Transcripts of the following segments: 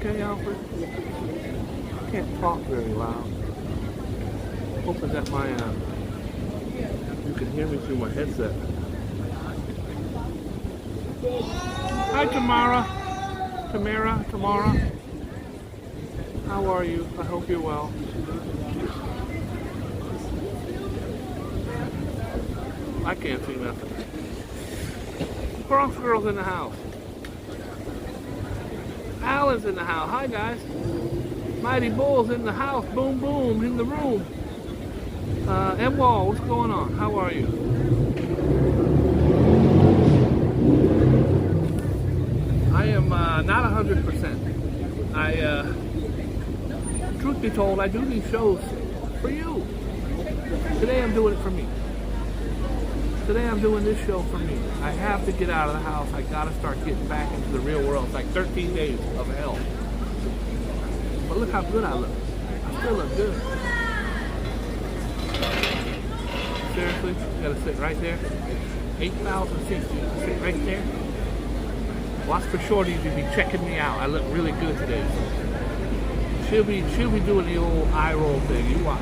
okay, Alfred? I can't talk very loud. Hoping that my, you can hear me through my headset. Hi, Tamara. How are you? I hope you're well. I can't see nothing. Cross Girl's in the house. Alan's in the house. Hi, guys. Mighty Bull's in the house. Boom, boom, in the room. M-Wall, what's going on? How are you? I am not 100%. Truth be told, I do these shows for you. Today I'm doing it for me. Today I'm doing this show for me. I have to get out of the house. I gotta start getting back into the real world. It's like 13 days of hell. But look how good I look. I still look good. Seriously, you gotta sit right there. 8,000 seats. You gotta sit right there. Watch for Shorty to be checking me out. I look really good today. She'll be doing the old eye roll thing. You watch.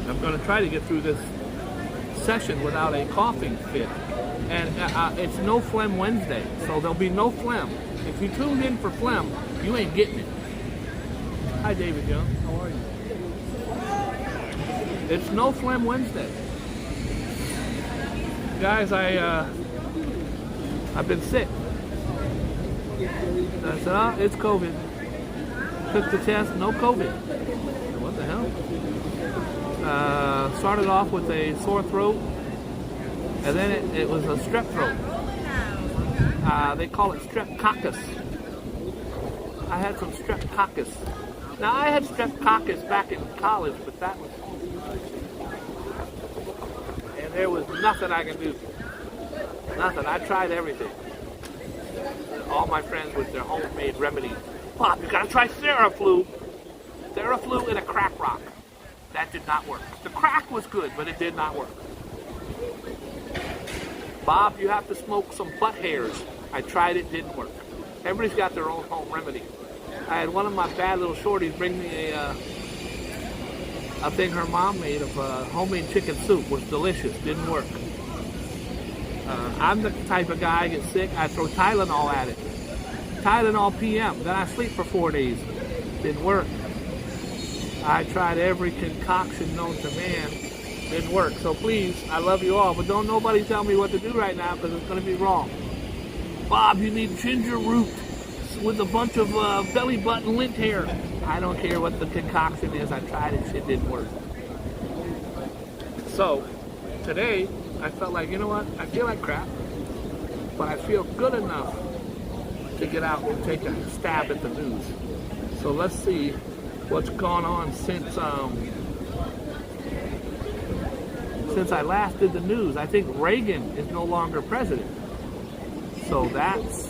I'm going to try to get through this session without a coughing fit. And it's no phlegm Wednesday, so there'll be no phlegm. If you tuned in for phlegm, you ain't getting it. Hi, David Young. How are you? It's no phlegm Wednesday. Guys, I've been sick. I said, oh, it's COVID. Took the test, no COVID. What the hell? Started off with a sore throat, and then it was a strep throat. They call it streptococcus. I had some streptococcus. Now, I had streptococcus back in college, but that was... And there was nothing I could do. Nothing. I tried everything. All my friends with their homemade remedies. Bob, you gotta try Theraflu. Theraflu and a crack rock. That did not work. The crack was good, but it did not work. Bob, you have to smoke some butt hairs. I tried it, didn't work. Everybody's got their own home remedy. I had one of my bad little shorties bring me a thing her mom made of homemade chicken soup. Was delicious, didn't work. I'm the type of guy, I get sick, I throw Tylenol at it. Tylenol PM, then I sleep for 4 days. Didn't work. I tried every concoction known to man. Didn't work. So please, I love you all, but don't nobody tell me what to do right now because it's going to be wrong. Bob, you need ginger root with a bunch of belly button lint hair. I don't care what the concoction is. I tried it. Shit didn't work. So today, I felt like, you know what? I feel like crap, but I feel good enough to get out and take a stab at the news. So let's see what's gone on since I last did the news. I think Reagan is no longer president. So that's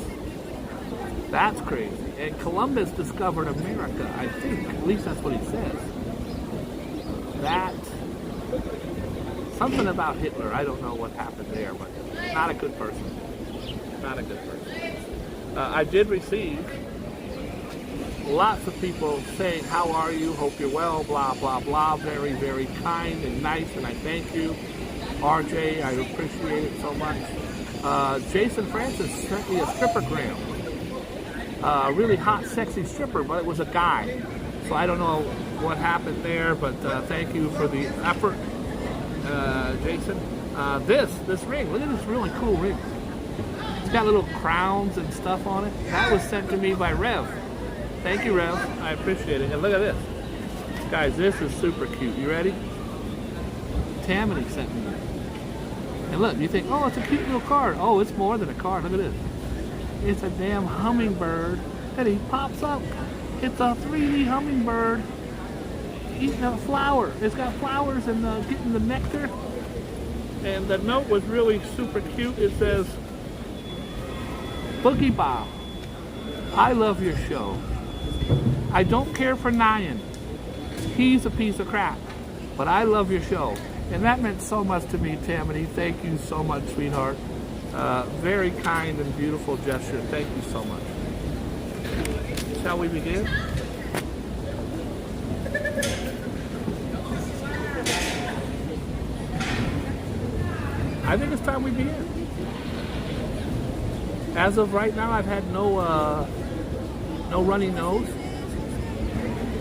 crazy. And Columbus discovered America, I think. At least that's what he says. Something about Hitler. I don't know what happened there, but not a good person. Not a good person. I did receive lots of people saying, how are you? Hope you're well, blah, blah, blah. Very, very kind and nice, and I thank you. RJ, I appreciate it so much. Jason Francis sent me a strippergram. A really hot, sexy stripper, but it was a guy. So I don't know what happened there, but thank you for the effort, Jason. This ring, look at this really cool ring. It's got little crowns and stuff on it. That was sent to me by Rev. Thank you, Rev. I appreciate it. And look at this. Guys, this is super cute. You ready? Tammany sent me this. And look, you think, oh, it's a cute little card. Oh, it's more than a card. Look at this. It's a damn hummingbird that he pops up. It's a 3D hummingbird eating a flower. It's got flowers and getting the nectar. And the note was really super cute. It says, Boogie Bob, I love your show. I don't care for Nyan. He's a piece of crap. But I love your show. And that meant so much to me, Tammany. Thank you so much, sweetheart. Very kind and beautiful gesture. Thank you so much. Shall we begin? I think it's time we begin. As of right now, I've had no runny nose.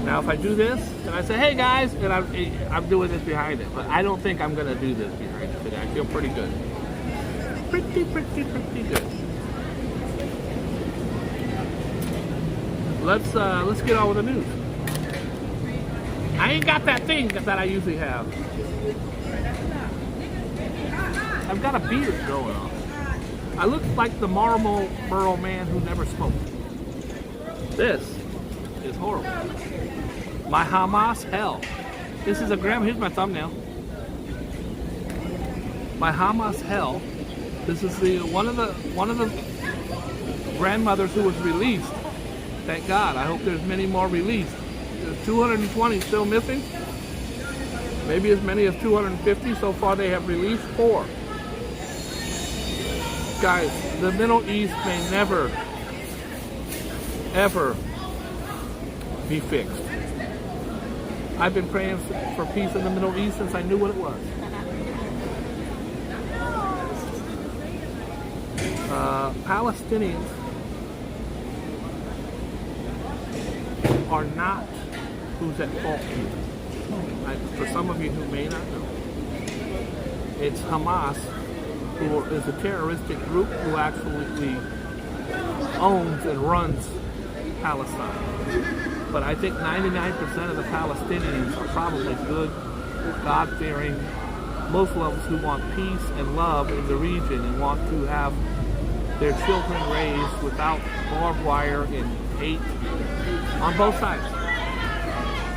Now, if I do this, and I say, hey guys, and I'm doing this behind it, but I don't think I'm gonna do this behind it today. I feel pretty good. Pretty good. Let's get on with the news. I ain't got that thing that I usually have. I've got a beard going on. I look like the Marlboro man who never smoked. This is horrible. My Hamas hell. This is a here's my thumbnail. My Hamas hell. This is one of the grandmothers who was released. Thank God. I hope there's many more released. There's 220 still missing. Maybe as many as 250. So far they have released 4. Guys, the Middle East may never, ever be fixed. I've been praying for peace in the Middle East since I knew what it was. Palestinians are not who's at fault here. For some of you who may not know, it's Hamas, who is a terroristic group who actually owns and runs Palestine. But I think 99% of the Palestinians are probably good, God-fearing Muslims who want peace and love in the region and want to have their children raised without barbed wire and hate on both sides.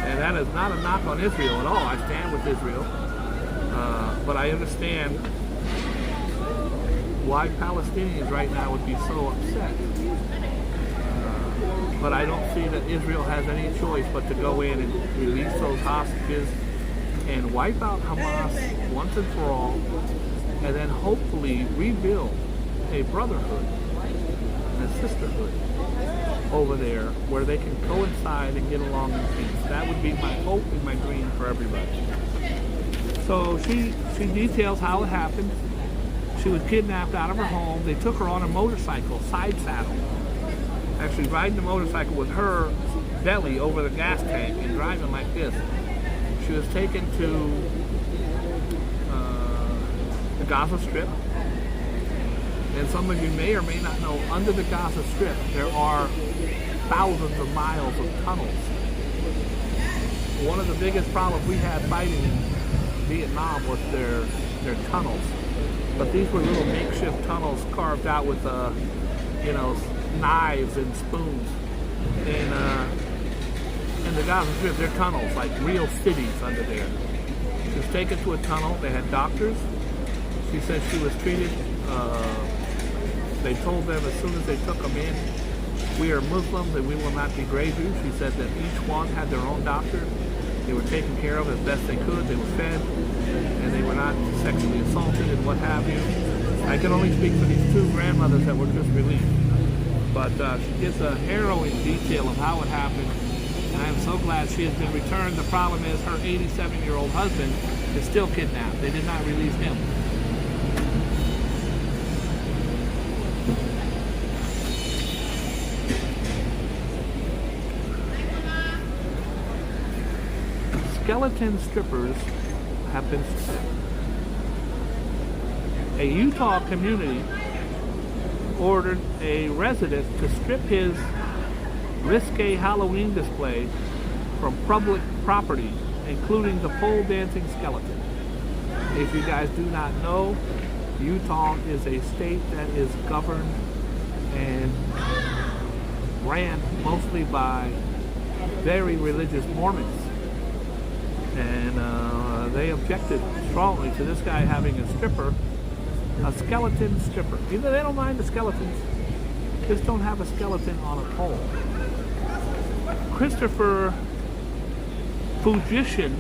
And that is not a knock on Israel at all. I stand with Israel. But I understand why Palestinians right now would be so upset. But I don't see that Israel has any choice but to go in and release those hostages and wipe out Hamas once and for all, and then hopefully rebuild a brotherhood and a sisterhood over there where they can coincide and get along in peace. That would be my hope and my dream for everybody. So she details how it happened. She was kidnapped out of her home. They took her on a motorcycle, side saddle. Actually riding the motorcycle with her belly over the gas tank and driving like this. She was taken to the Gaza Strip. And some of you may or may not know, under the Gaza Strip, there are thousands of miles of tunnels. One of the biggest problems we had fighting in Vietnam was their tunnels. But these were little makeshift tunnels carved out with, knives and spoons. And in the Gaza Strip, they're tunnels, like real cities under there. She was taken to a tunnel. They had doctors. She said she was treated. They told them as soon as they took them in, we are Muslims and we will not degrade you. She said that each one had their own doctor. They were taken care of as best they could. They were fed, and they were not sexually assaulted and what have you. I can only speak for these 2 grandmothers that were just released. But she gives a harrowing detail of how it happened, and I am so glad she has been returned. The problem is her 87-year-old husband is still kidnapped. They did not release him. Skeleton strippers have been stripped. A Utah community ordered a resident to strip his risque Halloween display from public property, including the pole dancing skeleton. If you guys do not know, Utah is a state that is governed and ran mostly by very religious Mormons. And they objected strongly to this guy having a stripper, a skeleton stripper. Either they don't mind the skeletons, just don't have a skeleton on a pole. Christopher Fujishin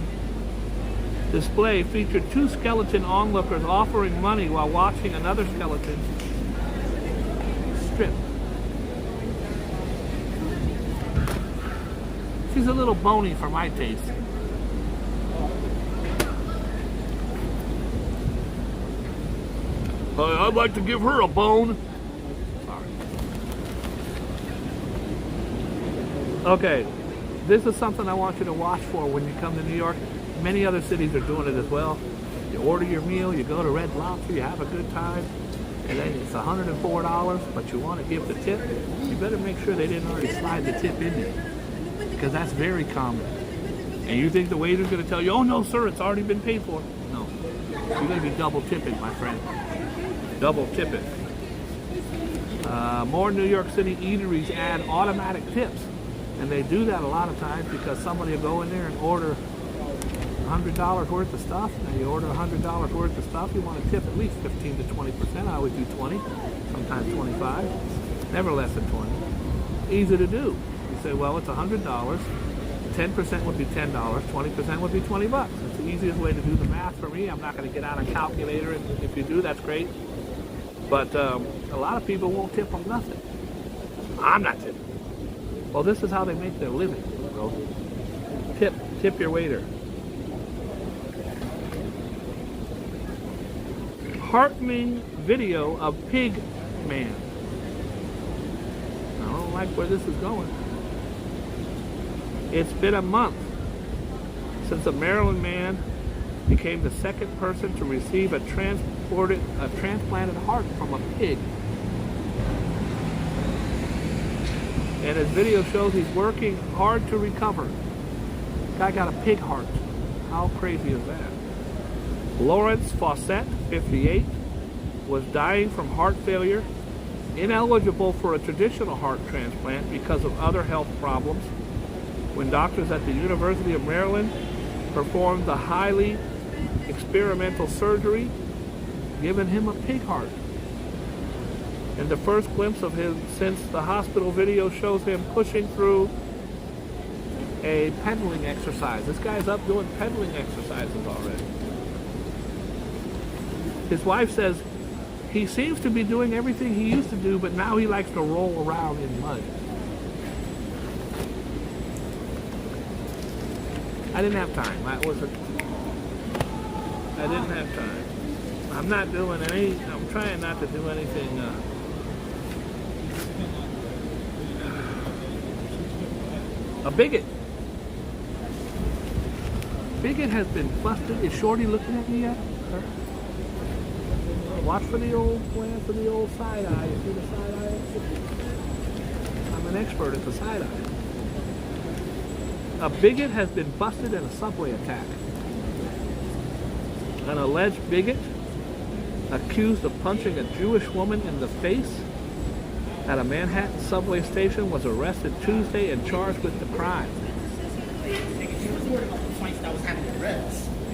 display featured two skeleton onlookers offering money while watching another skeleton strip. She's a little bony for my taste. I'd like to give her a bone. Sorry. Okay, this is something I want you to watch for when you come to New York. Many other cities are doing it as well. You order your meal, you go to Red Lobster, you have a good time, and then it's $104, but you want to give the tip. You better make sure they didn't already slide the tip in there, because that's very common. And you think the waiter's going to tell you, oh no sir, it's already been paid for. No, you're going to be double tipping, my friend. Double tipping. More New York City eateries add automatic tips, and they do that a lot of times because somebody will go in there and order $100 worth of stuff. Now you order $100 worth of stuff, you want to tip at least 15 to 20%. I always do 20, sometimes 25, never less than 20. Easy to do. You say, well, it's $100, 10% would be $10, 20% would be 20 bucks. It's the easiest way to do the math for me. I'm not going to get out a calculator, and if you do, that's great. But a lot of people won't tip on nothing. I'm not tipping. Well, this is how they make their living, bro. Tip your waiter. Heartening video of Pig Man. I don't like where this is going. It's been a month since a Maryland man became the second person to receive a transplanted heart from a pig. And his video shows he's working hard to recover. Guy got a pig heart. How crazy is that? Lawrence Fawcett, 58, was dying from heart failure, ineligible for a traditional heart transplant because of other health problems, when doctors at the University of Maryland performed the highly experimental surgery, giving him a pig heart. And the first glimpse of him since the hospital video shows him pushing through a pedaling exercise. This guy's up doing pedaling exercises already. His wife says he seems to be doing everything he used to do, but now he likes to roll around in mud. I didn't have time. I didn't have time. I'm not doing any, I'm trying not to do anything. A bigot. Bigot has been busted. Is Shorty looking at me yet? Watch for the old side eye. You see the side eye? I'm an expert at the side eye. A bigot has been busted in a subway attack. An alleged bigot accused of punching a Jewish woman in the face at a Manhattan subway station was arrested Tuesday and charged with the crime.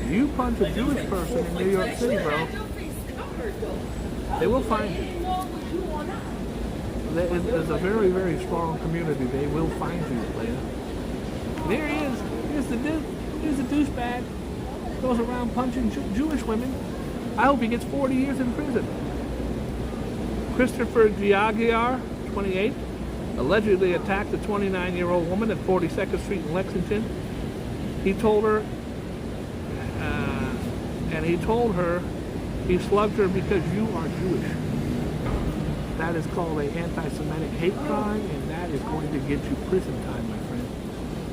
You punch a Jewish person in New York City, bro, they will find you. There's a very, very strong community. They will find you, player. There he is. Here's the douchebag. Goes around punching Jewish women. I hope he gets 40 years in prison. Christopher Giagiar, 28, allegedly attacked a 29-year-old woman at 42nd Street in Lexington. He told her he slugged her because you are Jewish. That is called an anti-Semitic hate crime, and that is going to get you prison time, my friend.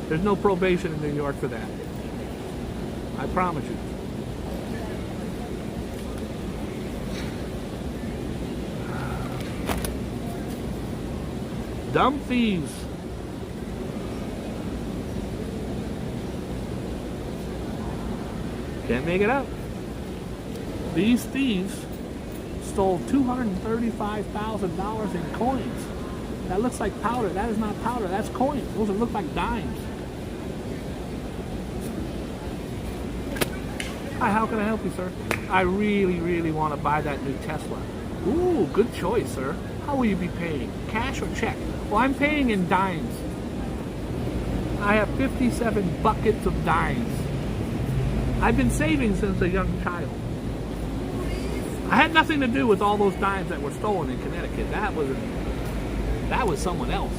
There's no probation in New York for that. I promise you. Dumb thieves. Can't make it up. These thieves stole $235,000 in coins. That looks like powder. That is not powder. That's coins. Those look like dimes. Hi, how can I help you, sir? I really, really want to buy that new Tesla. Ooh, good choice, sir. How will you be paying? Cash or check? Well, I'm paying in dimes. I have 57 buckets of dimes. I've been saving since a young child. I had nothing to do with all those dimes that were stolen in Connecticut. That was someone else.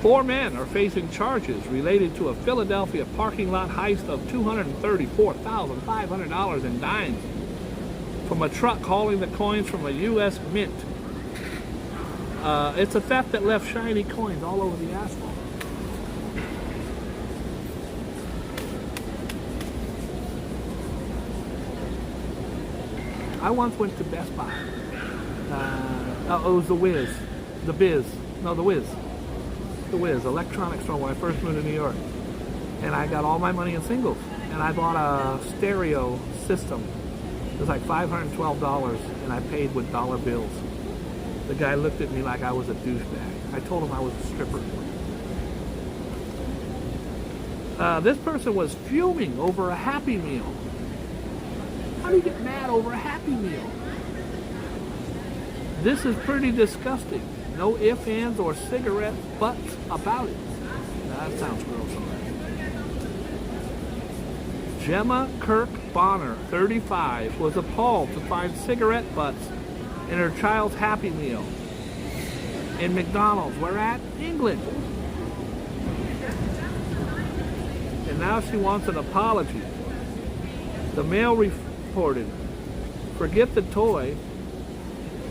4 men are facing charges related to a Philadelphia parking lot heist of $234,500 in dimes from a truck hauling the coins from a U.S. mint. It's a theft that left shiny coins all over the asphalt. I once went to Best Buy. It was the Wiz. The Biz. No, the Wiz. The Wiz, electronics store when I first moved to New York. And I got all my money in singles. And I bought a stereo system. It was like $512, and I paid with dollar bills. The guy looked at me like I was a douchebag. I told him I was a stripper. This person was fuming over a Happy Meal. How do you get mad over a Happy Meal? This is pretty disgusting. No ifs, ands, or cigarette butts about it. Now, that sounds gross. Gemma Kirk Bonner, 35, was appalled to find cigarette butts in her child's Happy Meal in McDonald's. Where at? England. And now she wants an apology. The Mail reported, forget the toy,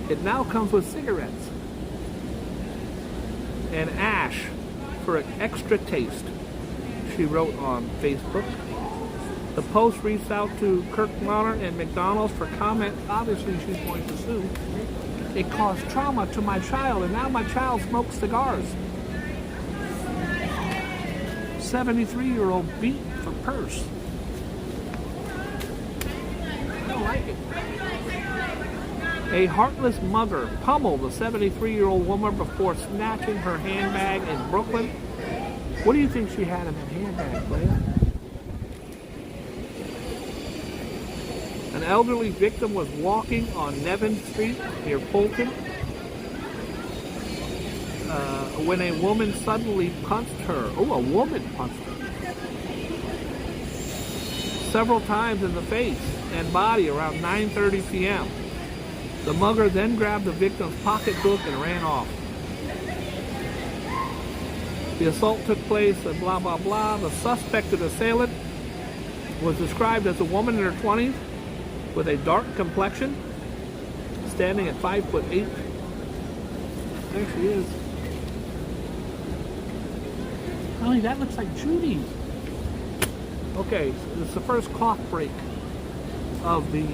it now comes with cigarettes and ash for an extra taste, she wrote on Facebook. The Post reached out to Kirk Bonner and McDonald's for comment. Obviously, she's going to sue. It caused trauma to my child, and now my child smokes cigars. 73-year-old beat for purse. I don't like it. A heartless mugger pummeled a 73-year-old woman before snatching her handbag in Brooklyn. What do you think she had in that handbag, player? An elderly victim was walking on Nevin Street near Fulton when a woman suddenly punched her. Oh, a woman punched her several times in the face and body around 9:30 p.m. The mugger then grabbed the victim's pocketbook and ran off. The assault took place and blah, blah, blah. The suspected assailant was described as a woman in her 20s with a dark complexion, standing at 5'8". There she is. Honey, that looks like Judy. Okay, so it's the first cough break of the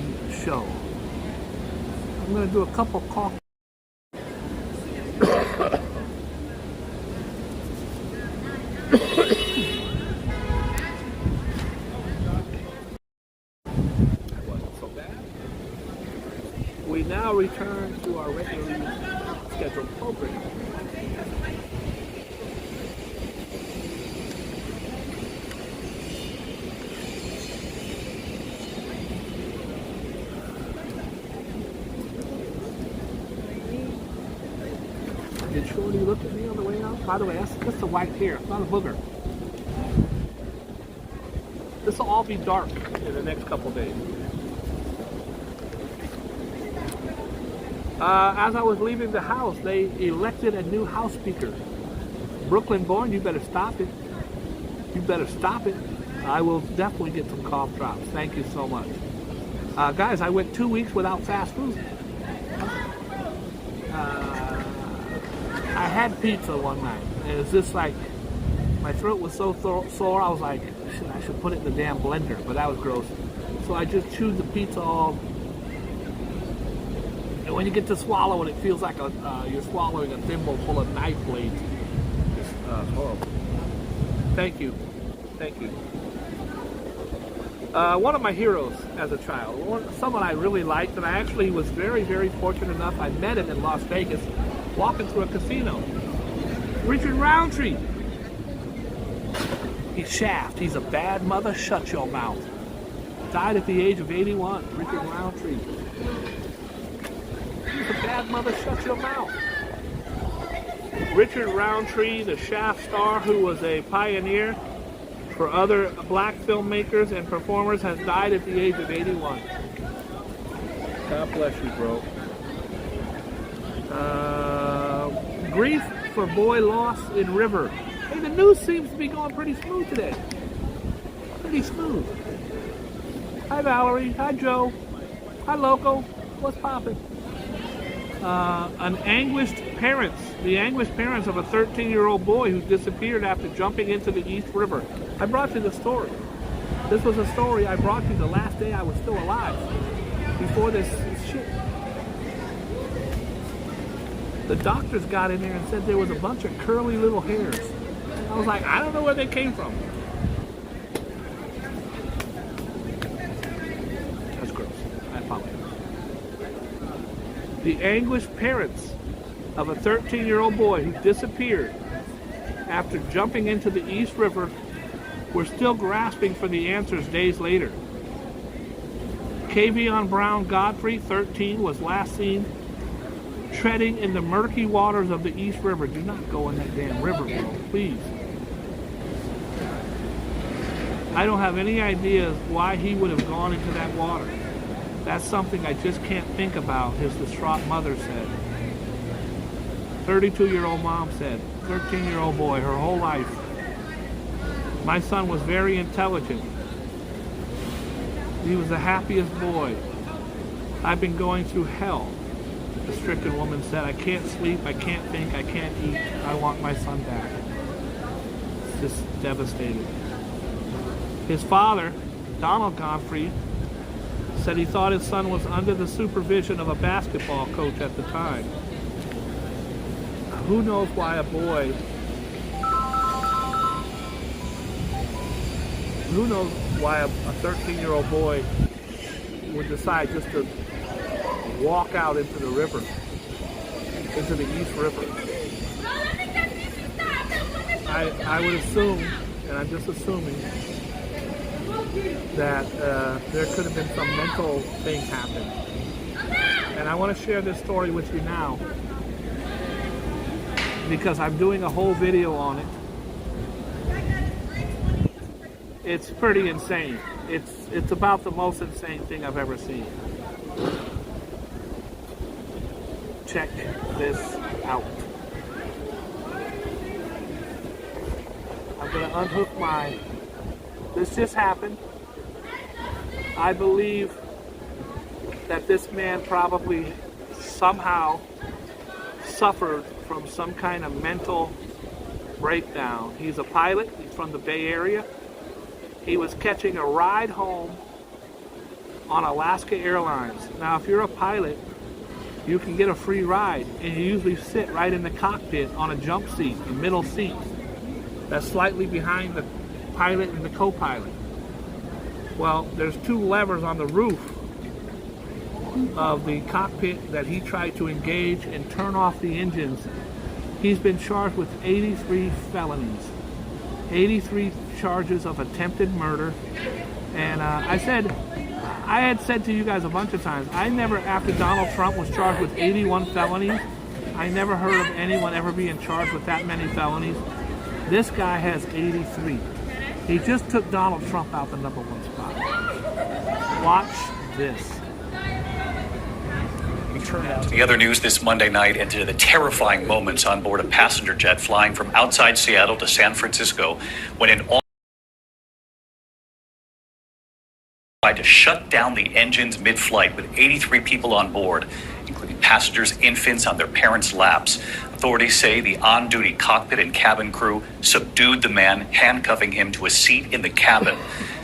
show. I'm going to do a couple cough. We now return to our regularly scheduled program. Did Shorty look at me on the way out? By the way, that's the white hair. It's not a booger. This will all be dark in the next couple days. As I was leaving the house, they elected a new House Speaker. Brooklyn born, you better stop it. You better stop it. I will definitely get some cough drops. Thank you so much. Guys, I went 2 weeks without fast food. I had pizza one night. And it was just like, my throat was so sore, I was like, I should put it in the damn blender, but that was gross. So I just chewed the pizza all. And when you get to swallow it, it feels like you're swallowing a thimble full of knife blades. It's horrible. Thank you. Thank you. One of my heroes as a child, someone I really liked, and I actually was very, very fortunate enough, I met him in Las Vegas, walking through a casino. Richard Roundtree. He's Shaft. He's a bad mother. Shut your mouth. Died at the age of 81. Richard Roundtree. He's a bad mother. Shut your mouth. Richard Roundtree, the Shaft star, who was a pioneer for other black filmmakers and performers has died at the age of 81. God bless you, bro. Grief for boy lost in river. Hey, the news seems to be going pretty smooth today. Pretty smooth. Hi, Valerie. Hi, Joe. Hi, Loco. What's poppin'? The anguished parents of a 13-year-old boy who disappeared after jumping into the East River. I brought you the story. This was a story I brought you the last day I was still alive, before this shit. The doctors got in there and said there was a bunch of curly little hairs. I was like, I don't know where they came from. That's gross. I apologize. The anguished parents of a 13-year-old boy who disappeared after jumping into the East River were still grasping for the answers days later. Kavion Brown Godfrey, 13, was last seen treading in the murky waters of the East River. Do not go in that damn river, bro, please. I don't have any idea why he would have gone into that water. That's something I just can't think about, his distraught mother said. 32-year-old mom said, 13-year-old boy, her whole life. My son was very intelligent. He was the happiest boy. I've been going through hell, the stricken woman said. I can't sleep, I can't think, I can't eat. I want my son back. Just devastated. His father, Donald Godfrey, said he thought his son was under the supervision of a basketball coach at the time. Who knows why a 13-year-old boy would decide just to walk out into the river, into the East River. I would assume, and I'm just assuming, that there could have been some mental thing happen. And I want to share this story with you now because I'm doing a whole video on it. It's pretty insane. It's about the most insane thing I've ever seen. Check this out. I'm going to unhook my... This just happened. I believe that this man probably somehow suffered from some kind of mental breakdown. He's a pilot. He's from the Bay Area. He was catching a ride home on Alaska Airlines. Now, if you're a pilot, you can get a free ride, and you usually sit right in the cockpit on a jump seat, the middle seat. That's slightly behind the pilot and the co-pilot. Well, there's two levers on the roof of the cockpit that he tried to engage and turn off the engines. He's been charged with 83 felonies, 83 charges of attempted murder. And I had said to you guys a bunch of times, I never, after Donald Trump was charged with 81 felonies, I never heard of anyone ever being charged with that many felonies. This guy has 83. He just took Donald Trump out the #1 spot. Watch this. The other news this Monday night into the terrifying moments on board a passenger jet flying from outside Seattle to San Francisco when an tried to shut down the engines mid-flight with 83 people on board, including passengers, infants on their parents' laps. Authorities say the on-duty cockpit and cabin crew subdued the man, handcuffing him to a seat in the cabin.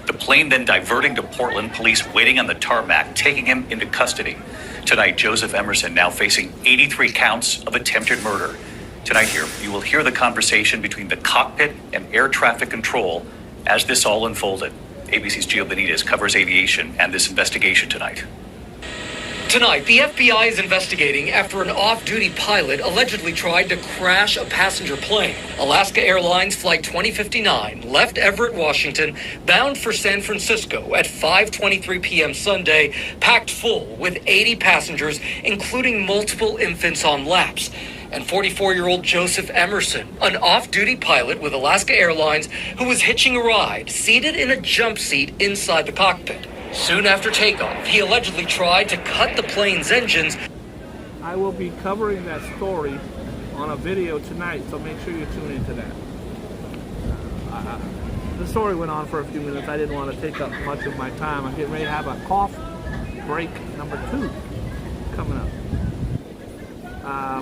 The plane then diverting to Portland, police waiting on the tarmac, taking him into custody. Tonight, Joseph Emerson now facing 83 counts of attempted murder. Tonight here, you will hear the conversation between the cockpit and air traffic control as this all unfolded. ABC's Gio Benitez covers aviation and this investigation tonight. Tonight, the FBI is investigating after an off-duty pilot allegedly tried to crash a passenger plane. Alaska Airlines Flight 2059 left Everett, Washington, bound for San Francisco at 5:23 p.m. Sunday, packed full with 80 passengers, including multiple infants on laps. and 44-year-old Joseph Emerson, an off-duty pilot with Alaska Airlines who was hitching a ride, seated in a jump seat inside the cockpit. Soon after takeoff, he allegedly tried to cut the plane's engines. I will be covering that story on a video tonight, so make sure you tune into that. The story went on for a few minutes. I didn't want to take up much of my time. I'm getting ready to have a cough break number 2 coming up.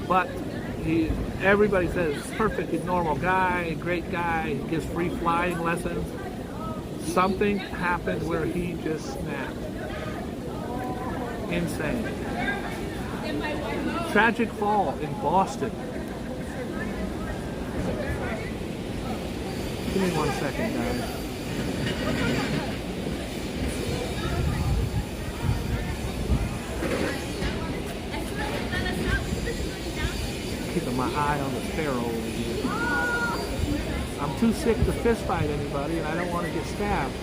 But everybody says he's perfect. He's a normal guy, great guy. He gives free flying lessons. Something happened where he just snapped. Insane. Tragic fall in Boston. Give me 1 second, guys. Keeping my eye on the sparrow over here. I'm too sick to fist fight anybody, and I don't want to get stabbed.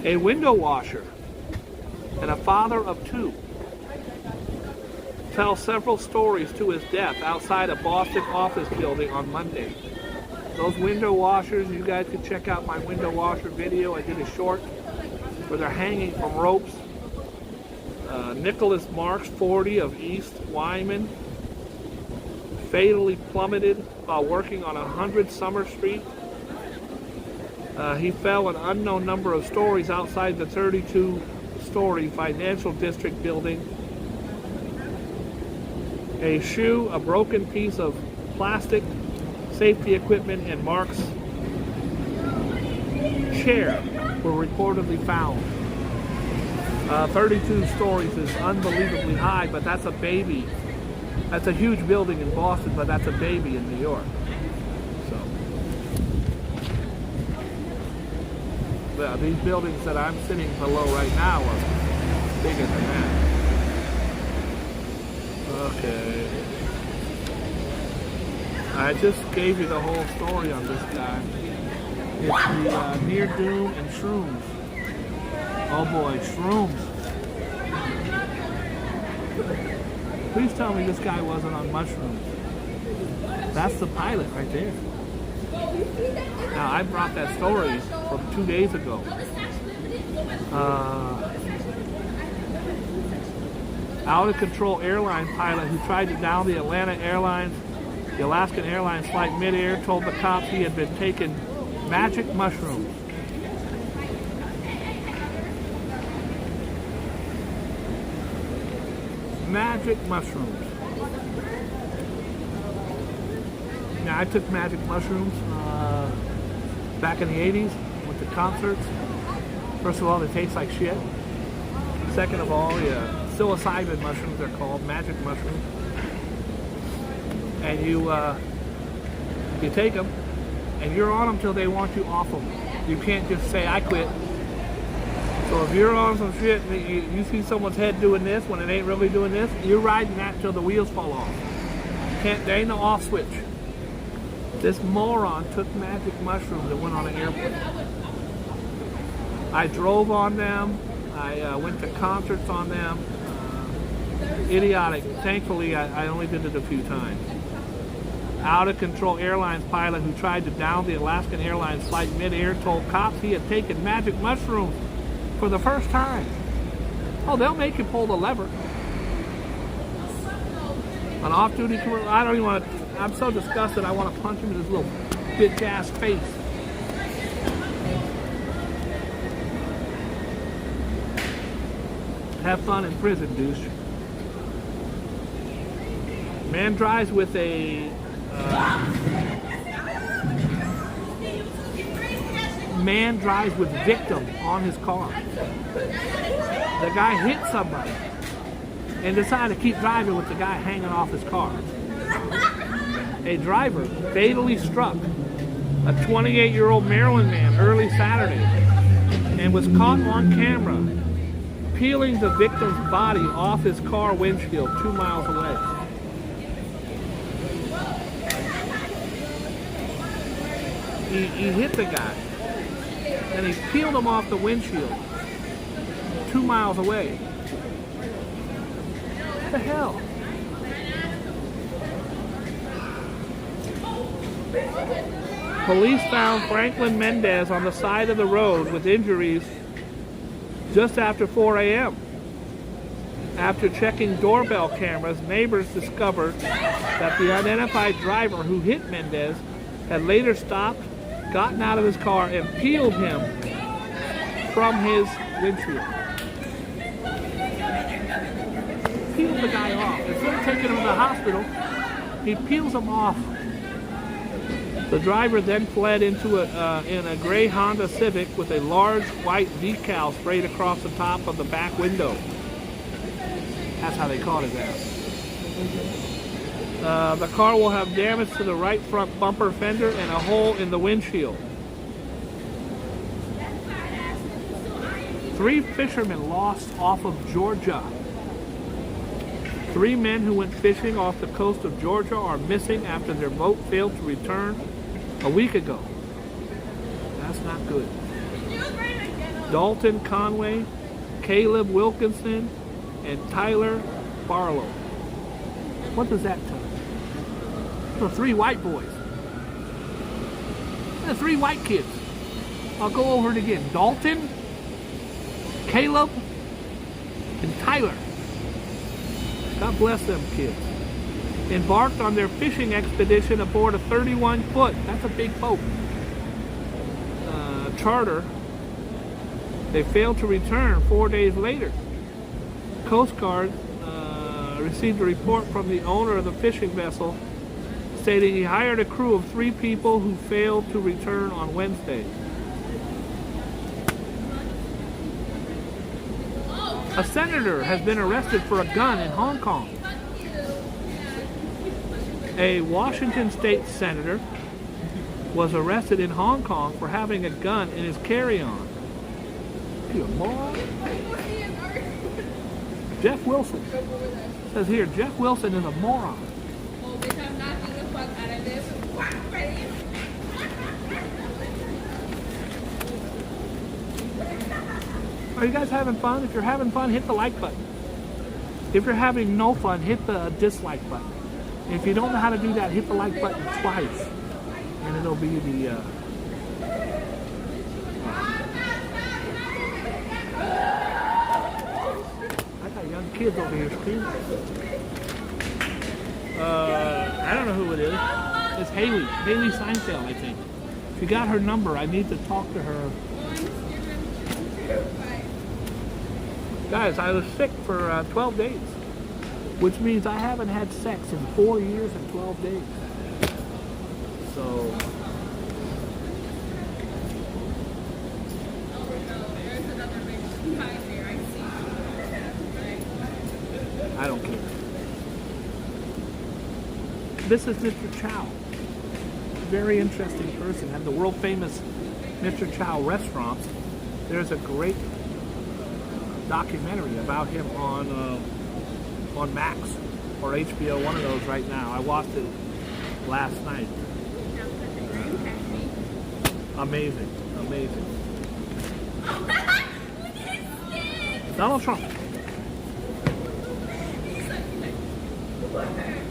A window washer and a father of 2 tells several stories to his death outside a Boston office building on Monday. Those window washers, you guys can check out my window washer video. I did a short where they're hanging from ropes. Nicholas Marks, 40, of East Wyman, fatally plummeted while working on 100 Summer Street. He fell an unknown number of stories outside the 32-story financial district building. A shoe, a broken piece of plastic, safety equipment, and Mark's chair were reportedly found. 32 stories is unbelievably high, but that's a baby. That's a huge building in Boston, but that's a baby in New York. So, these buildings that I'm sitting below right now are bigger than that. Okay. I just gave you the whole story on this guy. It's the near doom and shrooms. Oh boy, shrooms. Please tell me this guy wasn't on mushrooms. That's the pilot right there. Now, I brought that story from 2 days ago. Out-of-control airline pilot who tried to down the Alaskan Airlines flight midair told the cops he had been taking magic mushrooms. Magic mushrooms. Now, I took magic mushrooms back in the 80s, went to concerts. First of all, they taste like shit. Second of all, psilocybin mushrooms, they're called, magic mushrooms. And you take them, and you're on them till they want you off them. You can't just say, I quit. So if you're on some shit and you see someone's head doing this when it ain't really doing this, you're riding that till the wheels fall off. There ain't no off switch. This moron took magic mushrooms and went on an airplane. I drove on them. I went to concerts on them. Idiotic. Thankfully, I only did it a few times. Out-of-control airlines pilot who tried to down the Alaskan Airlines flight midair told cops he had taken magic mushrooms for the first time. Oh, they'll make you pull the lever. An off-duty commercial. I don't even want to. I'm so disgusted. I want to punch him in his little bitch-ass face. Have fun in prison, douche. Man drives with a man drives with victim on his car. The guy hit somebody and decided to keep driving with the guy hanging off his car. A driver fatally struck a 28-year-old Maryland man early Saturday and was caught on camera peeling the victim's body off his car windshield 2 miles away. He hit the guy and he peeled him off the windshield 2 miles away. the hell? Police found Franklin Mendez on the side of the road with injuries just after 4 a.m. After checking doorbell cameras, neighbors discovered that the unidentified driver who hit Mendez had later stopped, gotten out of his car, and peeled him from his windshield. Peeled the guy off. Instead of taking him to the hospital, he peels him off. The driver then fled into in a gray Honda Civic with a large white decal sprayed across the top of the back window. That's how they caught his ass. The car will have damage to the right front bumper fender and a hole in the windshield. 3 fishermen lost off of Georgia. 3 men who went fishing off the coast of Georgia are missing after their boat failed to return a week ago. That's not good. Dalton Conway, Caleb Wilkinson, and Tyler Barlow. What does that tell you? Those are 3 white boys. They're 3 white kids. I'll go over it again. Dalton, Caleb, and Tyler. God bless them kids. Embarked on their fishing expedition aboard a 31-foot, that's a big boat, charter. They failed to return 4 days later. Coast Guard received a report from the owner of the fishing vessel stating he hired a crew of 3 people who failed to return on Wednesday. A senator has been arrested for a gun in Hong Kong. A Washington state senator was arrested in Hong Kong for having a gun in his carry-on. You a moron? Jeff Wilson. Says here, Jeff Wilson is a moron. Are you guys having fun? If you're having fun, hit the like button. If you're having no fun, hit the dislike button. If you don't know how to do that, hit the like button twice. And it'll be the... I got young kids over here screaming. I don't know who it is. It's Haley. Haley Seinfeld, I think. If you got her number, I need to talk to her. Guys, I was sick for 12 days, which means I haven't had sex in 4 years and 12 days. So, I don't care. This is Mr. Chow. Very interesting person. At the world famous Mr. Chow restaurants, there's a great documentary about him on Max or HBO, one of those right now. I watched it last night. Amazing, amazing. Donald Trump.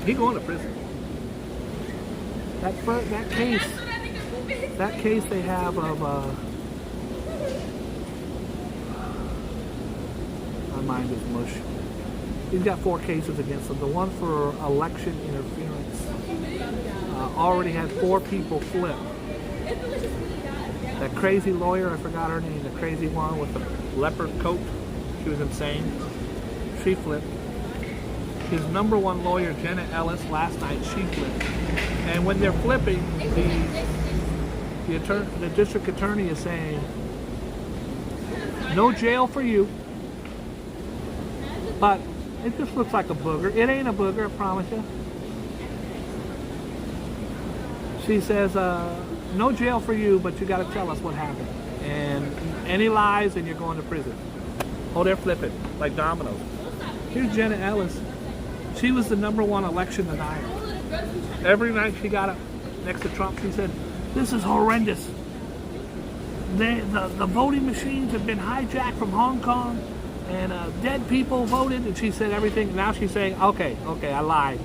He going to prison. That case they have of my mind is mush. He's got 4 cases against him. The one for election interference already had 4 people flip. That crazy lawyer, I forgot her name, the crazy one with the leopard coat, she was insane. She flipped. His number 1 lawyer, Jenna Ellis, last night, she flipped. And when they're flipping, the district attorney is saying, no jail for you, but it just looks like a booger. It ain't a booger, I promise you. She says, no jail for you, but you got to tell us what happened. And any lies, and you're going to prison. Oh, they're flipping like dominoes. Here's Jenna Ellis. She was the number 1 election denier. Every night she got up next to Trump, she said, this is horrendous. The voting machines have been hijacked from Hong Kong. and dead people voted, and she said everything. Now she's saying, okay, I lied.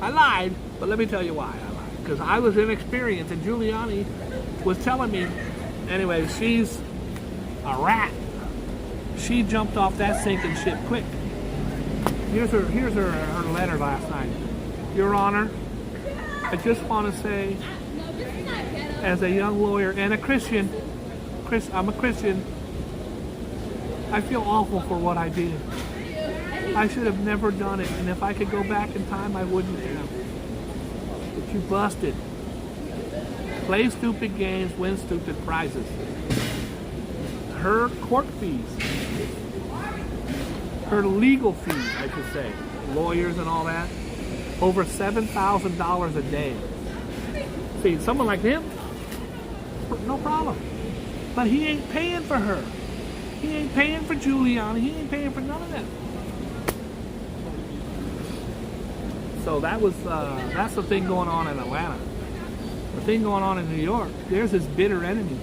I lied, but let me tell you why I lied. Because I was inexperienced, and Giuliani was telling me. Anyway, she's a rat. She jumped off that sinking ship quick. Here's her letter last night. Your Honor, I just want to say, as a young lawyer and a Christian, I'm a Christian, I feel awful for what I did. I should have never done it, and if I could go back in time, I wouldn't have. But you busted. Play stupid games, win stupid prizes. Her court fees, her legal fees, I should say, lawyers and all that, over $7,000 a day. See, someone like him, no problem. But he ain't paying for her. He ain't paying for Giuliani. He ain't paying for none of that. So that's the thing going on in Atlanta. The thing going on in New York, there's his bitter enemy,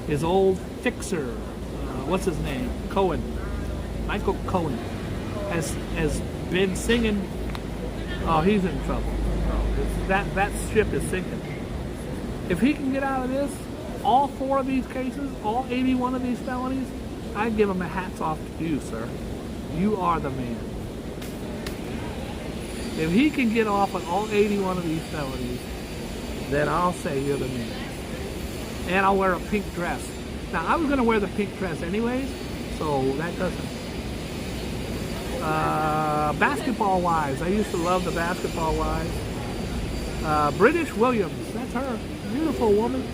his old fixer, what's his name? Cohen. Michael Cohen has been singing. Oh, he's in trouble. That ship is sinking. If he can get out of this, all 4 of these cases, all 81 of these felonies, I'd give him a hats off to you, sir. You are the man. If he can get off on all 81 of these felonies, then I'll say you're the man. And I'll wear a pink dress. Now, I was going to wear the pink dress anyways, so that doesn't. Basketball Wives. I used to love the Basketball Wives. British Williams. That's her. Beautiful woman.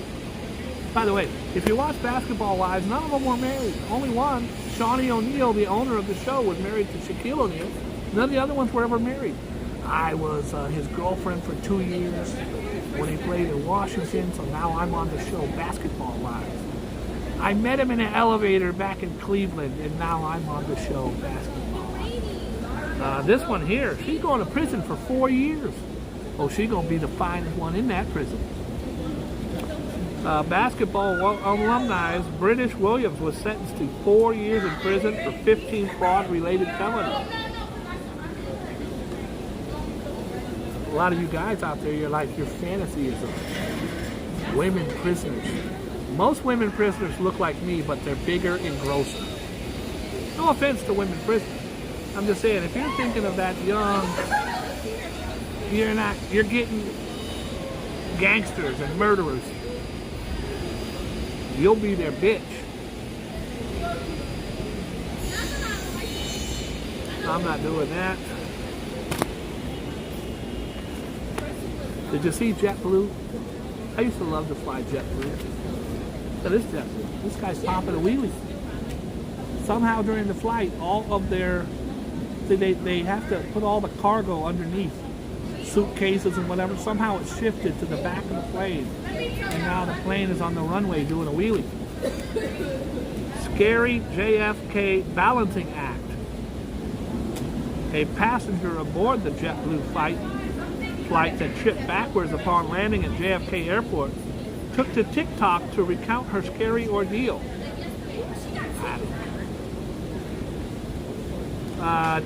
By the way, if you watch Basketball Wives, none of them were married. Only one, Shawnee O'Neal, the owner of the show, was married to Shaquille O'Neal. None of the other ones were ever married. I was his girlfriend for 2 years when he played in Washington, so now I'm on the show Basketball Wives. I met him in an elevator back in Cleveland, and now I'm on the show Basketball Wives. This one here, she's going to prison for 4 years. Oh, she's going to be the finest one in that prison. Basketball alumni British Williams was sentenced to 4 years in prison for 15 fraud-related felonies. A lot of you guys out there, you're like, your fantasy is of women prisoners. Most women prisoners look like me, but they're bigger and grosser. No offense to women prisoners. I'm just saying, if you're thinking of that young, you're getting gangsters and murderers. You'll be their bitch. I'm not doing that. Did you see JetBlue? I used to love to fly JetBlue. So this JetBlue, this guy's popping a wheelie. Somehow during the flight, all of their, they have to put all the cargo underneath, suitcases and whatever. Somehow it shifted to the back of the plane, and now the plane is on the runway doing a wheelie. Scary JFK balancing act. A passenger aboard the JetBlue flight that tripped backwards upon landing at JFK Airport took to TikTok to recount her scary ordeal.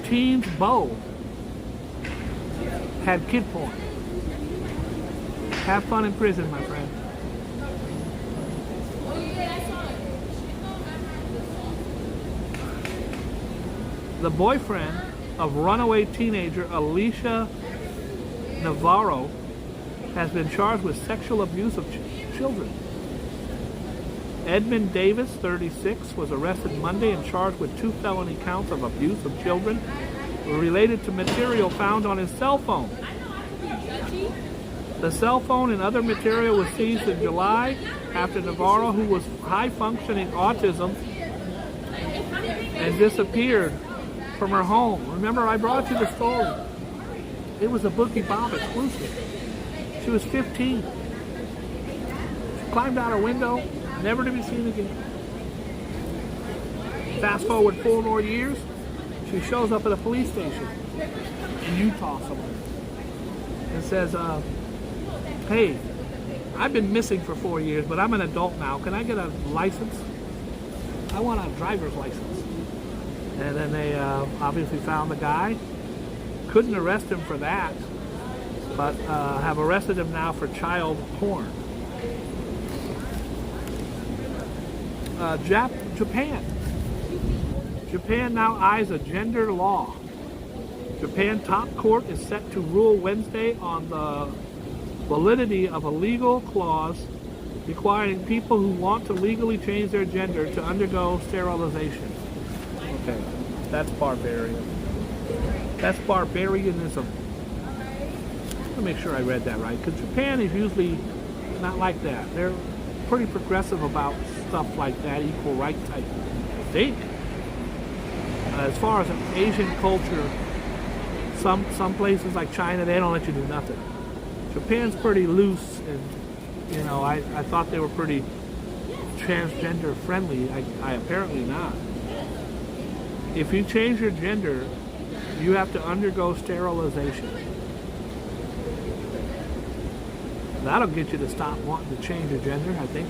Teen's beau had kid porn. Have fun in prison, my friend. The boyfriend of runaway teenager Alicia Navarro has been charged with sexual abuse of children. Edmund Davis, 36, was arrested Monday and charged with 2 felony counts of abuse of children related to material found on his cell phone. The cell phone and other material was seized in July after Navarro, who was high-functioning autism, and disappeared from her home. Remember, I brought you the story. It was a Boogie Bob exclusive. She was 15. She climbed out her window, never to be seen again. Fast forward 4 more years, she shows up at a police station in Utah somewhere and says, hey, I've been missing for 4 years, but I'm an adult now. Can I get a license? I want a driver's license. And then they obviously found the guy. Couldn't arrest him for that, but have arrested him now for child porn. Japan. Japan now eyes a gender law. Japan top court is set to rule Wednesday on the validity of a legal clause requiring people who want to legally change their gender to undergo sterilization. Okay, that's barbarian. That's barbarianism. Let me make sure I read that right, because Japan is usually not like that. They're pretty progressive about stuff like that, equal right type, I think. As far as Asian culture, some places like China, they don't let you do nothing. Japan's pretty loose, and you know, I thought they were pretty transgender friendly. I apparently not. If you change your gender, you have to undergo sterilization. That'll get you to stop wanting to change your gender, I think.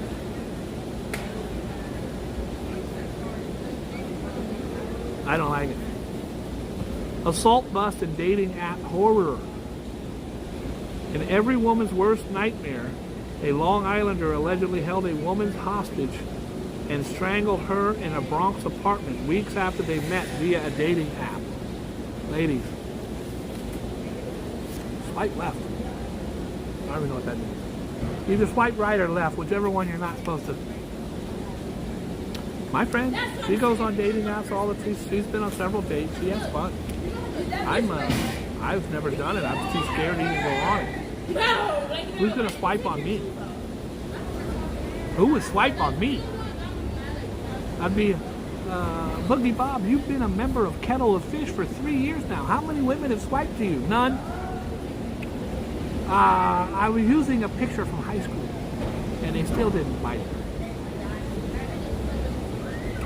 I don't like it. Assault bust and dating app horror. In every woman's worst nightmare, a Long Islander allegedly held a woman hostage and strangled her in a Bronx apartment weeks after they met via a dating app. Ladies, swipe left. I don't even know what that means. Either swipe right or left, whichever one you're not supposed to. My friend, she goes on dating apps all the time. She's been on several dates. She has fun. I've never done it. I'm too scared to even go on it. Who's gonna swipe on me? Who would swipe on me? I'd be, Boogie Bob, you've been a member of Kettle of Fish for 3 years now. How many women have swiped to you? None. I was using a picture from high school, and they still didn't bite her.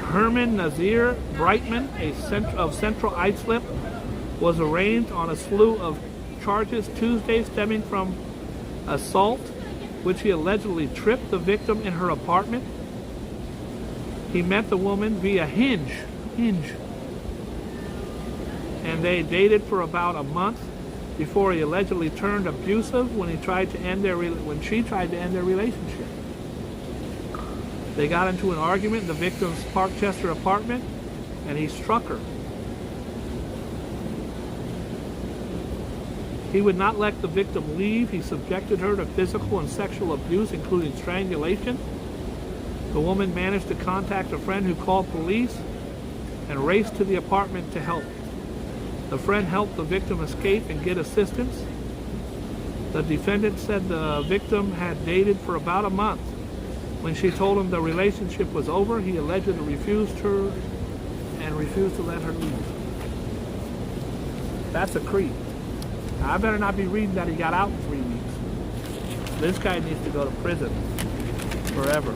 Herman Nazir Brightman, of Central Islip, was arraigned on a slew of charges Tuesday stemming from assault, which he allegedly tripped the victim in her apartment. He met the woman via Hinge, and they dated for about a month before he allegedly turned abusive when she tried to end their relationship. They got into an argument in the victim's Parkchester apartment, and he struck her. He would not let the victim leave. He subjected her to physical and sexual abuse, including strangulation. The woman managed to contact a friend who called police and raced to the apartment to help. The friend helped the victim escape and get assistance. The defendant said the victim had dated for about a month. When she told him the relationship was over, he allegedly refused her and refused to let her leave. That's a creep. I better not be reading that he got out in 3 weeks. This guy needs to go to prison forever.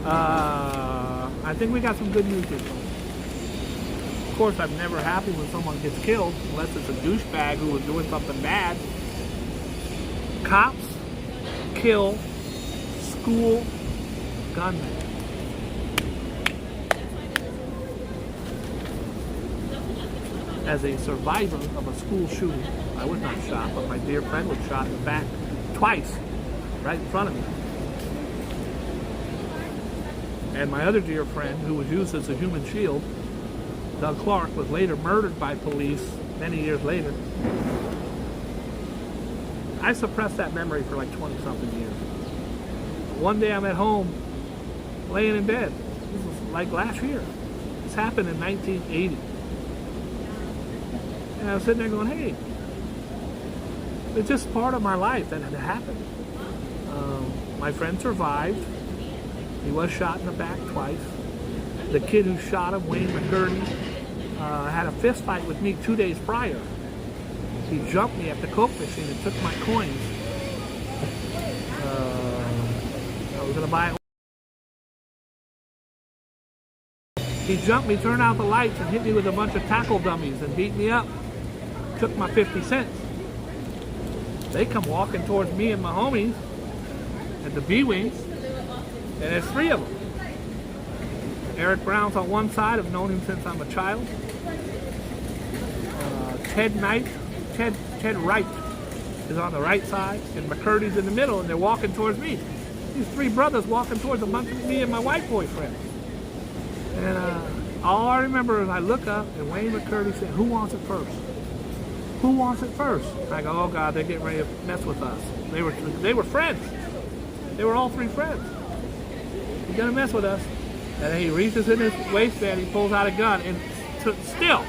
I think we got some good news here. Of course, I'm never happy when someone gets killed, unless it's a douchebag who was doing something bad. Cops kill school gunman. As a survivor of a school shooting, I was not shot, but my dear friend was shot in the back twice, right in front of me. And my other dear friend, who was used as a human shield, Doug Clark, was later murdered by police many years later. I suppressed that memory for like 20-something years. One day I'm at home, laying in bed. This was like last year. This happened in 1980. And I was sitting there going, hey, it's just part of my life that had happened. My friend survived. He was shot in the back twice. The kid who shot him, Wayne McGurney, had a fist fight with me 2 days prior. He jumped me at the Coke machine and took my coins. I was going to buy it. He jumped me, turned out the lights, and hit me with a bunch of tackle dummies and beat me up. Took my 50 cents. They come walking towards me and my homies at the B-Wings, and there's 3 of them. Eric Brown's on one side. I've known him since I'm a child. Ted Wright is on the right side, and McCurdy's in the middle, and they're walking towards me. These three brothers walking towards me and my white boyfriend. And all I remember is I look up, and Wayne McCurdy said, "Who wants it first? Who wants it first?" I go, "Oh God, they're getting ready to mess with us." They were friends. They were all three friends. He's gonna mess with us. And then he reaches in his waistband, he pulls out a gun, and still,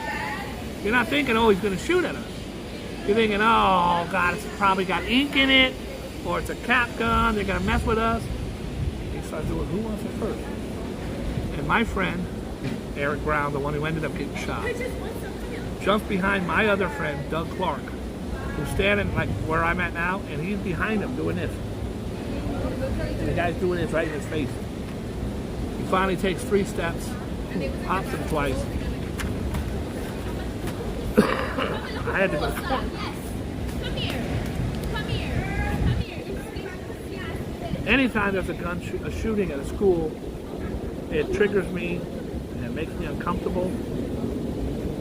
you're not thinking, oh, he's gonna shoot at us. You're thinking, oh God, it's probably got ink in it, or it's a cap gun, they're gonna mess with us. He starts doing, who wants it first? And my friend, Eric Brown, the one who ended up getting shot, jumps behind my other friend, Doug Clark, who's standing like where I'm at now, and he's behind him doing this. And the guy's doing this right in his face. He finally takes 3 steps, pops him twice. I had to go. Anytime there's a shooting at a school, it triggers me and it makes me uncomfortable.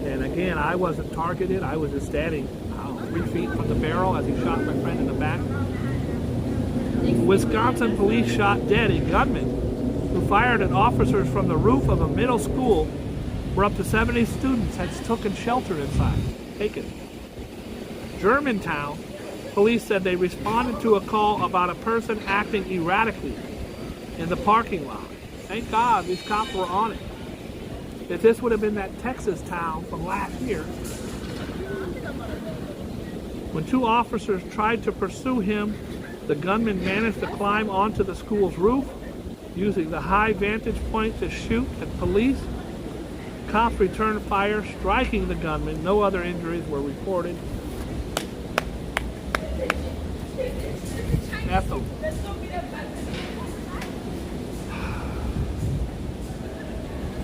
And again, I wasn't targeted. I was just standing 3 feet from the barrel as he shot my friend in the back. Wisconsin police shot dead a gunman who fired at officers from the roof of a middle school where up to 70 students had taken shelter inside. Germantown police said they responded to a call about a person acting erratically in the parking lot. Thank God these cops were on it. If this would have been that Texas town from last year, when 2 officers tried to pursue him, the gunman managed to climb onto the school's roof, using the high vantage point to shoot at police. Cops returned fire, striking the gunman. No other injuries were reported. Ethel.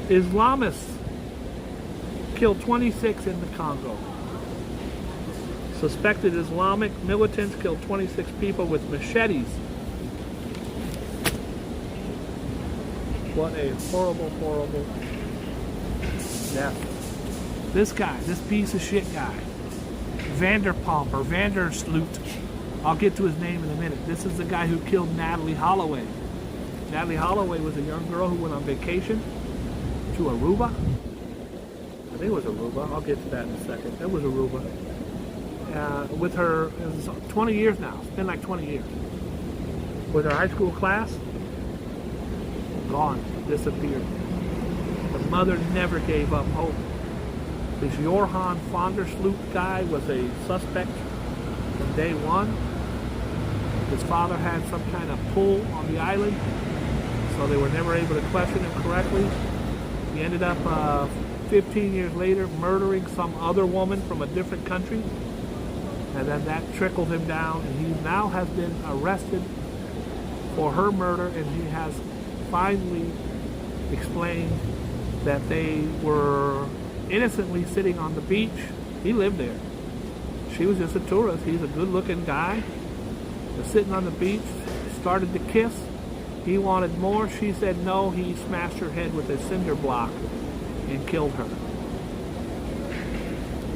Islamists killed 26 in the Congo. Suspected Islamic militants killed 26 people with machetes. What a horrible, horrible death. This guy, this piece of shit guy, Vanderpump or Vandersloot, I'll get to his name in a minute. This is the guy who killed Natalie Holloway. Natalie Holloway was a young girl who went on vacation to Aruba. I think it was Aruba. I'll get to that in a second. It was Aruba. With her, it was 20 years now. It's been like 20 years. With her high school class, gone, disappeared. The mother never gave up hope. This Johan Vandersloot guy was a suspect from day one. His father had some kind of pull on the island, so they were never able to question him correctly. He ended up 15 years later murdering some other woman from a different country, and then that trickled him down, and he now has been arrested for her murder, and he has finally explained that they were innocently sitting on the beach. He lived there. She was just a tourist. He's a good-looking guy. They're sitting on the beach, started to kiss. He wanted more. She said no. He smashed her head with a cinder block and killed her.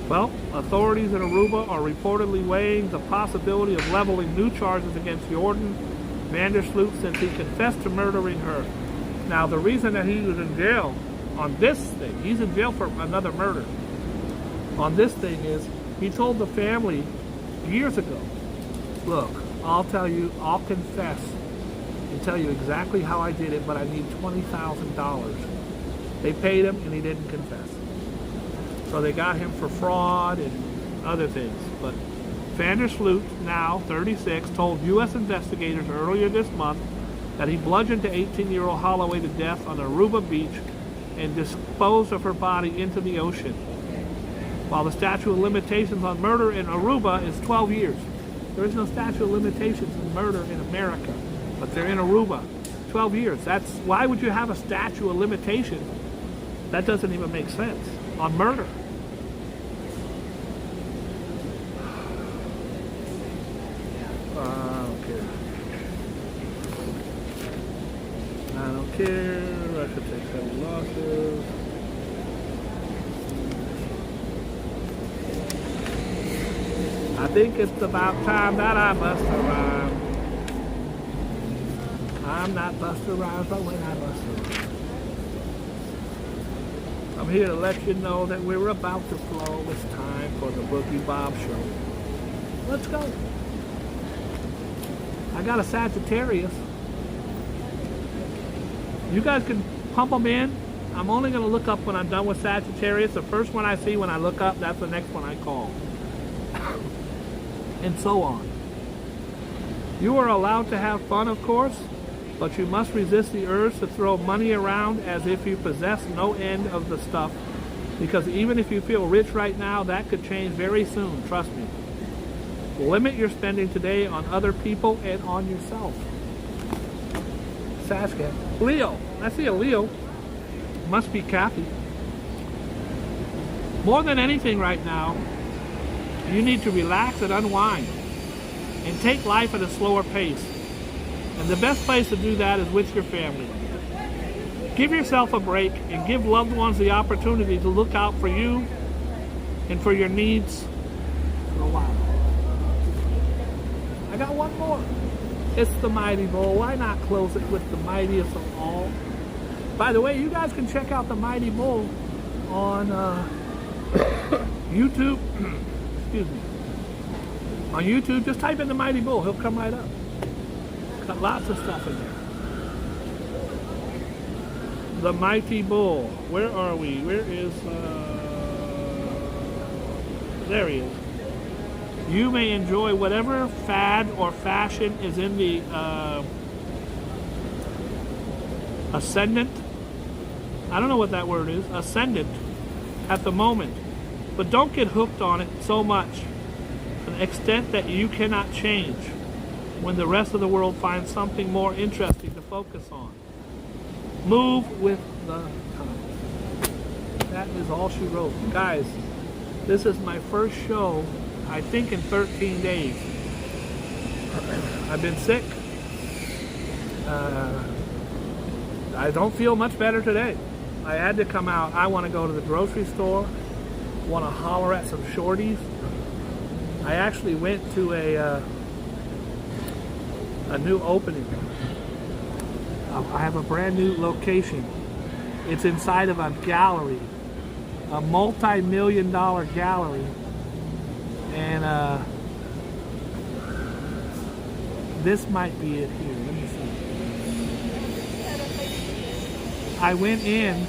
Well, authorities in Aruba are reportedly weighing the possibility of leveling new charges against Jordan Vandersloot since he confessed to murdering her. Now, the reason that he was in jail on this thing, he's in jail for another murder. On this thing is, he told the family years ago, look, I'll tell you, I'll confess and tell you exactly how I did it, but I need $20,000. They paid him and he didn't confess. So they got him for fraud and other things. But Vandersloot, now 36, told U.S. investigators earlier this month that he bludgeoned the 18-year-old Holloway to death on Aruba Beach and disposed of her body into the ocean. While the statute of limitations on murder in Aruba is 12 years. There is no statute of limitations in murder in America, but they're in Aruba. 12 years. Why would you have a statute of limitations? That doesn't even make sense. On murder. I don't care. should take 7 losses. I think it's about time that I bust a rhyme. I'm not Buster Rhymes, but when I bust a rhyme. I'm here to let you know that we're about to flow. It's time for the Boogie Bob Show. Let's go. I got a Sagittarius. You guys can pump them in. I'm only going to look up when I'm done with Sagittarius. The first one I see when I look up, that's the next one I call. And so on. You are allowed to have fun, of course, but you must resist the urge to throw money around as if you possess no end of the stuff, because even if you feel rich right now, that could change very soon, trust me. Limit your spending today on other people and on yourself. Saskia. Leo. I see a Leo. Must be Kathy. More than anything right now, you need to relax and unwind and take life at a slower pace. And the best place to do that is with your family. Give yourself a break and give loved ones the opportunity to look out for you and for your needs for a while. I got one more. It's the Mighty Bull. Why not close it with the mightiest of all? By the way, you guys can check out the Mighty Bull on YouTube. Excuse me. On YouTube, just type in the Mighty Bull. He'll come right up. Got lots of stuff in there. The Mighty Bull. Where are we? Where is... there he is. You may enjoy whatever fad or fashion is in the ascendant. I don't know what that word is. Ascendant at the moment. But don't get hooked on it so much to the extent that you cannot change when the rest of the world finds something more interesting to focus on. Move with the times. That is all she wrote. Guys, this is my first show, I think, in 13 days. I've been sick. I don't feel much better today. I had to come out. I want to go to the grocery store. Want to holler at some shorties. I actually went to a new opening. I have a brand new location. It's inside of a gallery, a multi-million-dollar gallery, and this might be it here. Let me see. I went in.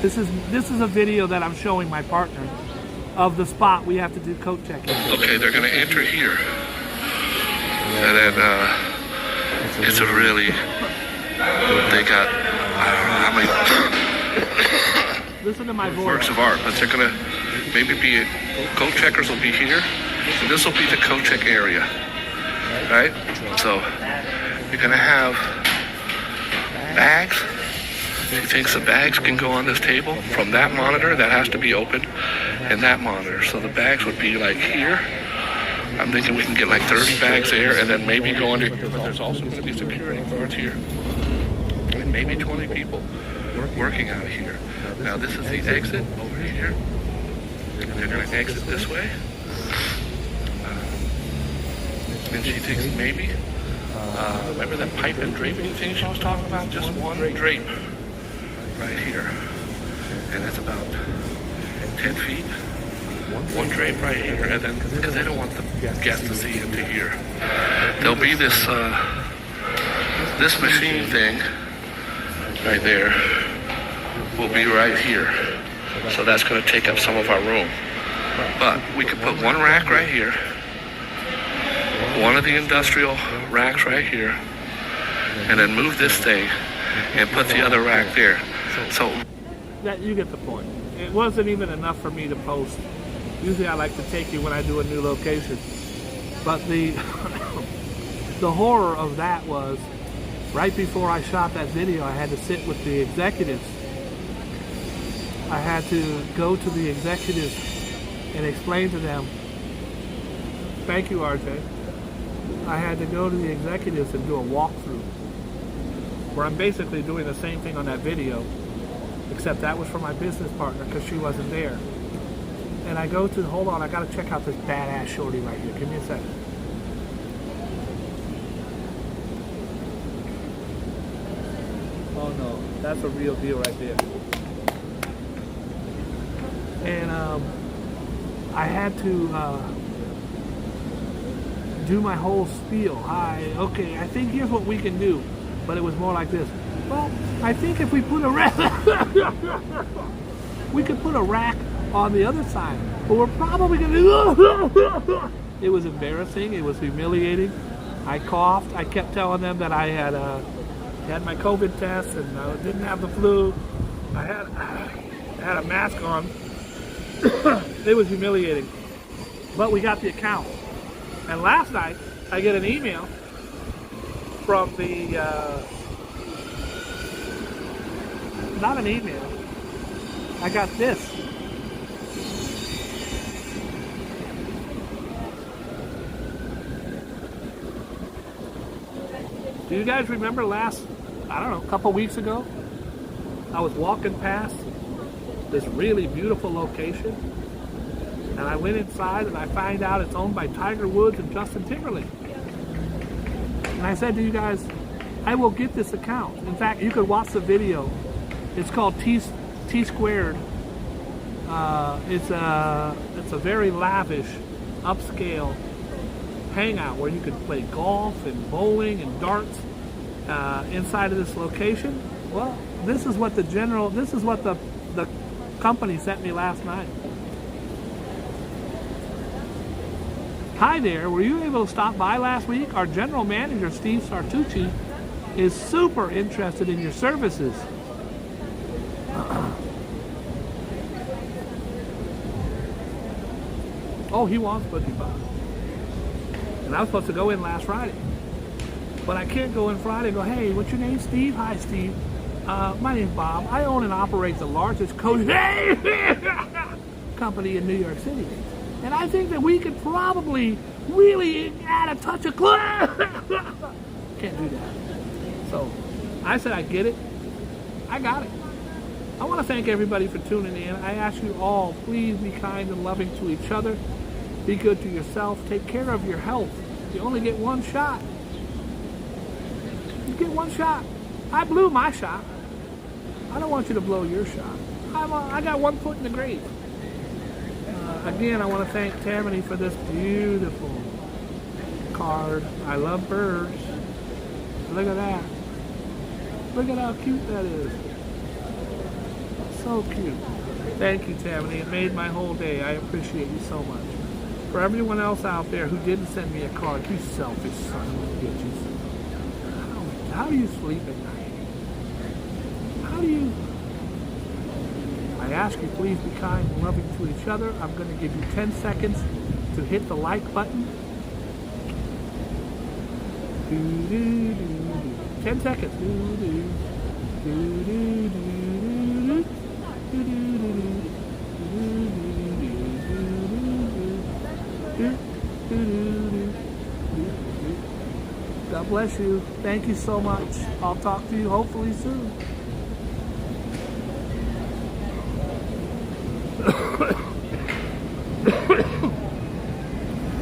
This is a video that I'm showing my partner of the spot we have to do coat checking. Okay, they're going to enter here, and then it's a really, they got, I don't know how many Listen to my voice. Works of art, but they're going to maybe be, coat checkers will be here, and this will be the coat check area, right? So you're going to have bags. He thinks the bags can go on this table from that monitor that has to be open, and that monitor. So the bags would be like here. I'm thinking we can get like 30 bags there, and then maybe go under here. But there's also going to be security guards here, and maybe 20 people working out of here. Now this is the exit over here, and they're going to exit this way. And she thinks maybe, remember that pipe and draping thing she was talking about? Just one drape right here, and that's about 10 feet. One drape right here, and then because they don't want the guests to see into here, there'll be this this machine thing right there will be right here. So that's going to take up some of our room. But we could put one rack right here, one of the industrial racks right here, and then move this thing and put the other rack there. So that, you get the point. It wasn't even enough for me to post. Usually I like to take you when I do a new location. But the the horror of that was right before I shot that video, I had to sit with the executives. I had to go to the executives and explain to them. Thank you, RJ. I had to go to the executives and do a walkthrough where I'm basically doing the same thing on that video, except that was for my business partner because she wasn't there. And I go to, hold on, I gotta check out this badass shorty right here. Give me a second. Oh no, that's a real deal right there. And I had to do my whole spiel. Okay, I think here's what we can do. But it was more like this. Well, I think if we put a rack, we could put a rack on the other side. But we're probably gonna do. It was embarrassing. It was humiliating. I coughed. I kept telling them that I had my COVID test and I didn't have the flu. I had a mask on. It was humiliating. But we got the account. And last night, I get an email from the, not an email, I got this. Do you guys remember last, I don't know, a couple weeks ago, I was walking past this really beautiful location, and I went inside and I find out it's owned by Tiger Woods and Justin Timberlake. And I said to you guys, I will get this account. In fact, you could watch the video. It's called T Squared. It's a very lavish, upscale hangout where you could play golf and bowling and darts inside of this location. Well, this is what the company sent me last night. Hi there, were you able to stop by last week? Our general manager, Steve Sartucci, is super interested in your services. Oh, he wants Boogie Bob. And I was supposed to go in last Friday. But I can't go in Friday and go, hey, what's your name, Steve? Hi, Steve. My name's Bob. I own and operate the largest coach company in New York City. And I think that we could probably really add a touch of class. Can't do that. So I said I get it. I got it. I want to thank everybody for tuning in. I ask you all, please be kind and loving to each other. Be good to yourself. Take care of your health. You only get one shot. You get one shot. I blew my shot. I don't want you to blow your shot. I got one foot in the grave. Again, I want to thank Tammany for this beautiful card. I love birds. Look at that. Look at how cute that is. So cute. Thank you, Tammany. It made my whole day. I appreciate you so much. For everyone else out there who didn't send me a card, you selfish son of a bitch. How do you sleep at night? How do you... I ask you, please be kind and loving to each other. I'm going to give you 10 seconds to hit the like button. 10 seconds. God bless you. Thank you so much. I'll talk to you hopefully soon.